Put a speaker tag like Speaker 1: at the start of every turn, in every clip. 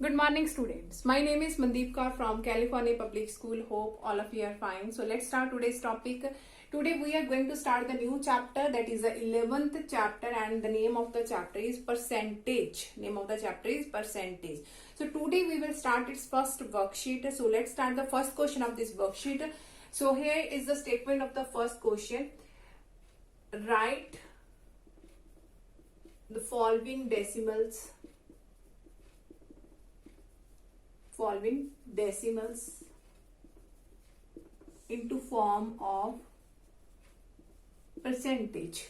Speaker 1: Good morning, students. My name is Mandeep Kaur from California Public School. Hope all of you are fine. So let's start today's topic. Today we are going to start the new chapter, that is the 11th chapter, and the name of the chapter is percentage. Name of the chapter is percentage. So today we will start its first worksheet. So let's start the first question of this worksheet. So here is the statement of the first question. Write the following decimals into form of percentage.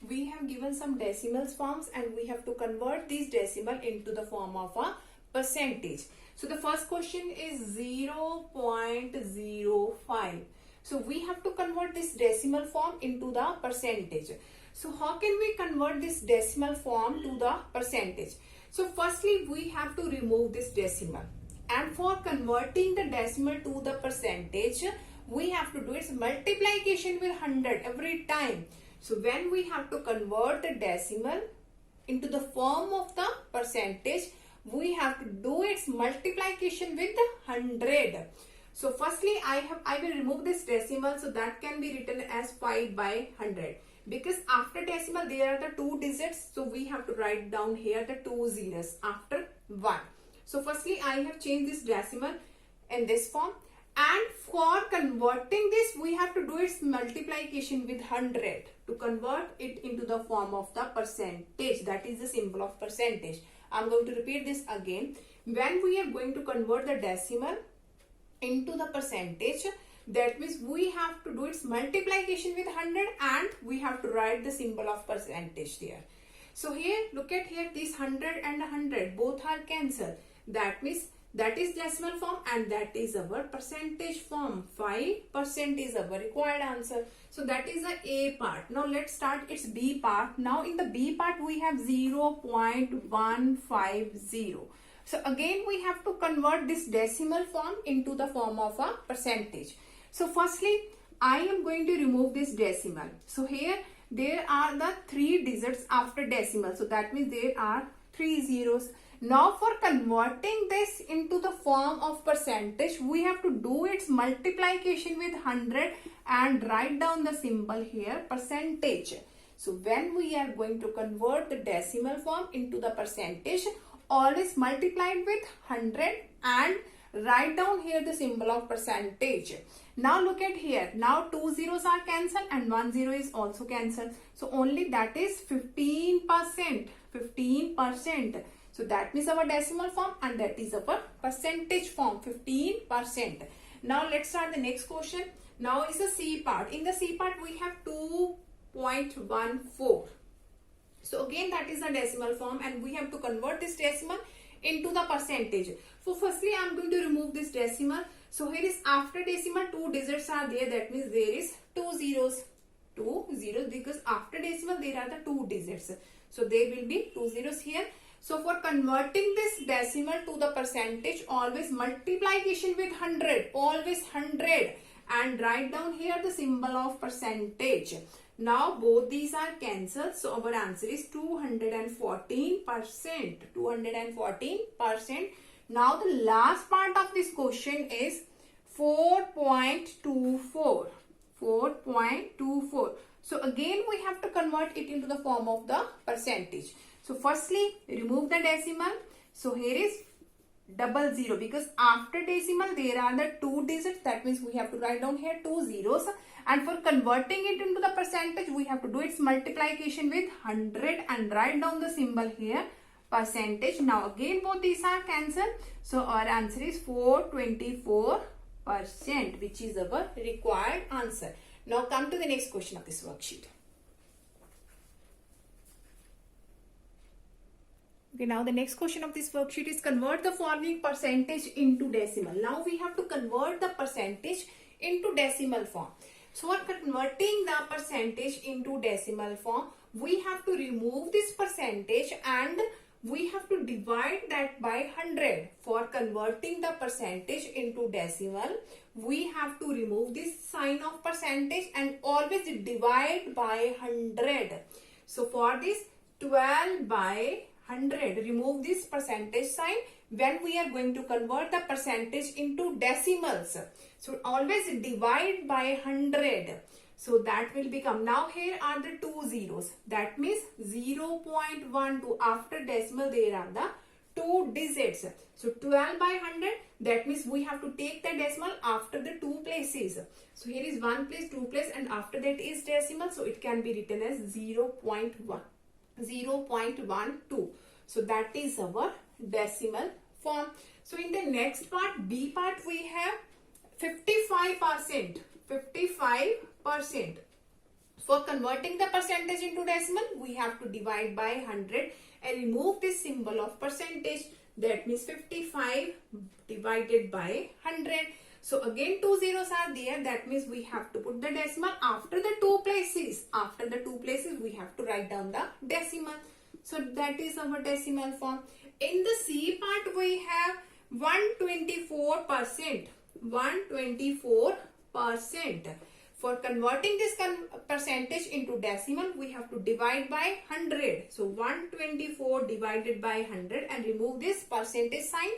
Speaker 1: We have given some decimals forms and we have to convert these decimal into the form of a percentage. So the first question is 0.05. So we have to convert this decimal form into the percentage. So how can we convert this decimal form to the percentage? So firstly, we have to remove this decimal. And for converting the decimal to the percentage, we have to do its multiplication with 100 every time. So when we have to convert the decimal into the form of the percentage, we have to do its multiplication with 100. So firstly, I will remove this decimal, so that can be written as 5 by 100. Because after decimal there are the two digits, so we have to write down here the two zeros after 1. So firstly, I have changed this decimal in this form, and for converting this we have to do its multiplication with 100 to convert it into the form of the percentage. That is the symbol of percentage. I'm going to repeat this again. When we are going to convert the decimal into the percentage, that means we have to do its multiplication with 100 and we have to write the symbol of percentage there. So here, look at here, this 100 and 100 both are cancelled. That means that is decimal form and that is our percentage form. 5% is our required answer. So that is the A part. Now let's start its B part. Now in the B part we have 0.150. So again we have to convert this decimal form into the form of a percentage. So firstly, I am going to remove this decimal. So here there are the three digits after decimal. So that means there are 3 zeros. Now for converting this into the form of percentage, we have to do its multiplication with 100 and write down the symbol here, percentage. So when we are going to convert the decimal form into the percentage, always multiply it with 100 and write down here the symbol of percentage. Now look at here. Now two zeros are cancelled and 1 zero is also cancelled. So only that is 15%. 15%. So that means our decimal form and that is our percentage form, 15%. Now let's start the next question. Now is the C part. In the C part we have 2.14. So again that is the decimal form and we have to convert this decimal into the percentage. So firstly I am going to remove this decimal. So here is after decimal two digits are there, that means there is 2 zeros. 2 zeros because after decimal there are the two digits. So there will be 2 zeros here. So for converting this decimal to the percentage, always multiplication with 100. Always 100 and write down here the symbol of percentage. Now both these are cancelled. So our answer is 214%. 214%. Now the last part of this question is 4.24. 4.24. So again we have to convert it into the form of the percentage. So firstly remove the decimal. So here is 00 because after decimal there are the two digits. That means we have to write down here 2 zeros. And for converting it into the percentage, we have to do its multiplication with 100 and write down the symbol here, percentage. Now again both these are cancelled. So our answer is 424%, which is our required answer. Now come to the next question of this worksheet. Okay, now the next question of this worksheet is convert the following percentage into decimal. Now we have to convert the percentage into decimal form. So for converting the percentage into decimal form, we have to remove this percentage and we have to divide that by 100. For converting the percentage into decimal, we have to remove this sign of percentage and always divide by 100. So for this 12 by 100. Remove this percentage sign when we are going to convert the percentage into decimals. So always divide by 100. So that will become, now here are the two zeros. That means 0.12. After decimal there are the two digits. So 12 by 100, that means we have to take the decimal after the two places. So here is 1 place, 2 place, and after that is decimal. So it can be written as 0.1, 0.12. So that is our decimal form. So in the next part, B part, we have 55%. 55%. For converting the percentage into decimal, we have to divide by 100 and remove this symbol of percentage. That means 55 divided by 100. So again two zeros are there. That means we have to put the decimal after the two places. After the two places, we have to write down the decimal. So that is our decimal form. In the C part, we have 124%. 124%. For converting this percentage into decimal, we have to divide by 100. So 124 divided by 100 and remove this percentage sign.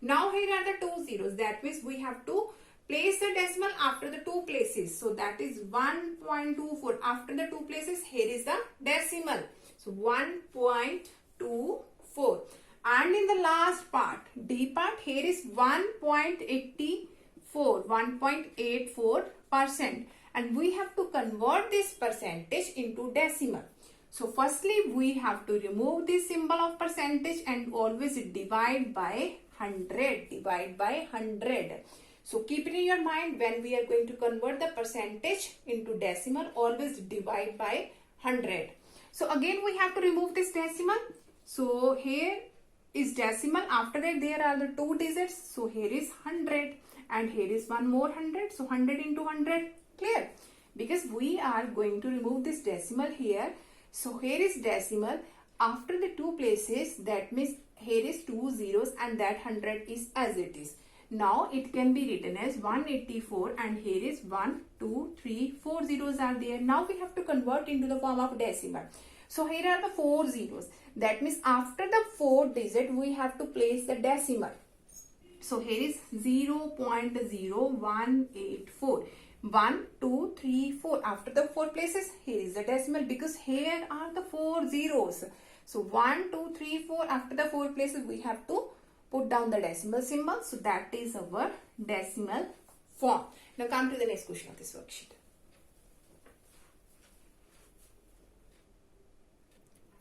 Speaker 1: Now here are the two zeros. That means we have to place the decimal after the two places. So that is 1.24. After the two places, here is the decimal. So 1.24. And in the last part, D part, here is 1.84. 1.84%. And we have to convert this percentage into decimal. So firstly, we have to remove this symbol of percentage and always divide by 100. Divide by 100. So keep it in your mind, when we are going to convert the percentage into decimal, always divide by 100. So again, we have to remove this decimal. So here is decimal. After that, there are the two digits. So here is 100 and here is one more 100. So 100 into 100. Clear? Because we are going to remove this decimal here. So here is decimal. After the two places, that means here is two zeros and that 100 is as it is. Now it can be written as 184 and here is 1, 2, 3, 4 zeros are there. Now we have to convert into the form of decimal. So here are the 4 zeros. That means after the 4 digit, we have to place the decimal. So here is 0.0184. 1, 2, 3, 4. After the 4 places, here is the decimal because here are the 4 zeros. So 1, 2, 3, 4. After the 4 places, we have to put down the decimal symbol. So that is our decimal form. Now come to the next question of this worksheet.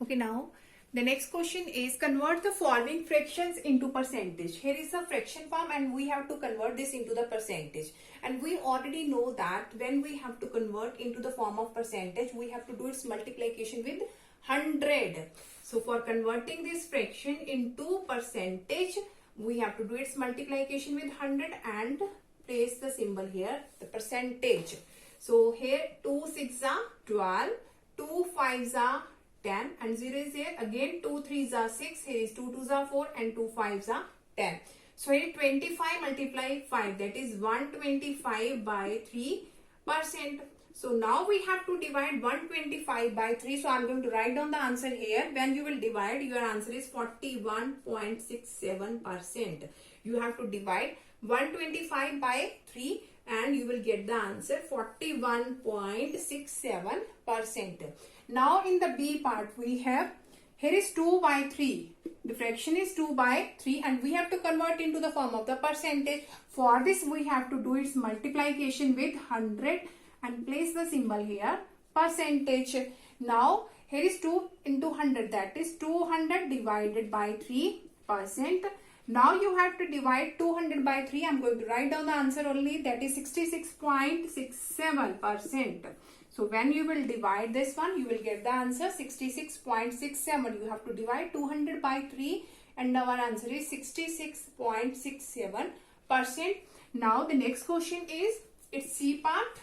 Speaker 1: Okay, now the next question is convert the following fractions into percentage. Here is a fraction form and we have to convert this into the percentage. And we already know that when we have to convert into the form of percentage, we have to do its multiplication with 100. So for converting this fraction into percentage, we have to do its multiplication with 100 and place the symbol here, the percentage. So here 2 6s are 12, 2 5s are 10 and 0 is here. Again 2 3s are 6, here is 2 2s are 4 and 2 5s are 10. So here 25 multiply 5, that is 125 by 3%. So now we have to divide 125 by 3. So I am going to write down the answer here. When you will divide, your answer is 41.67%. You have to divide 125 by 3 and you will get the answer 41.67%. Now in the B part, we have, here is 2 by 3. The fraction is 2 by 3 and we have to convert into the form of the percentage. For this, we have to do its multiplication with 100 and place the symbol here, percentage. Now here is 2 into 100, that is 200 divided by 3%. Now you have to divide 200 by 3. I am going to write down the answer only, that is 66.67%. So when you will divide this one, you will get the answer 66.67. You have to divide 200 by 3 and our answer is 66.67%. Now the next question is, it's C part.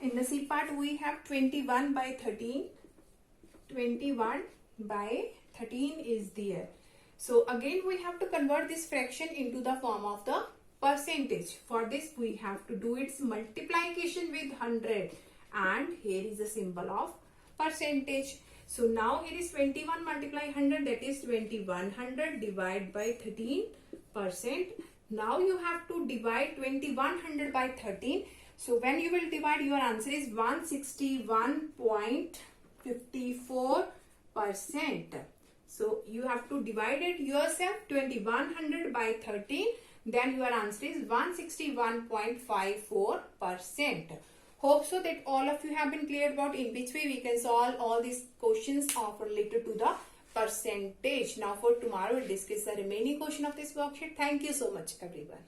Speaker 1: In the C part, we have 21 by 13. 21 by 13 is there. So again, we have to convert this fraction into the form of the percentage. For this, we have to do its multiplication with 100 and here is the symbol of percentage. So now here is 21 multiply 100, that is 2100 divide by 13%. Now you have to divide 2100 by 13. So when you will divide, your answer is 161.54%. So you have to divide it yourself, 2100 by 13. Then your answer is 161.54%. Hope so that all of you have been clear about in which way we can solve all these questions of related to the percentage. Now for tomorrow we'll discuss the remaining question of this worksheet. Thank you so much everyone.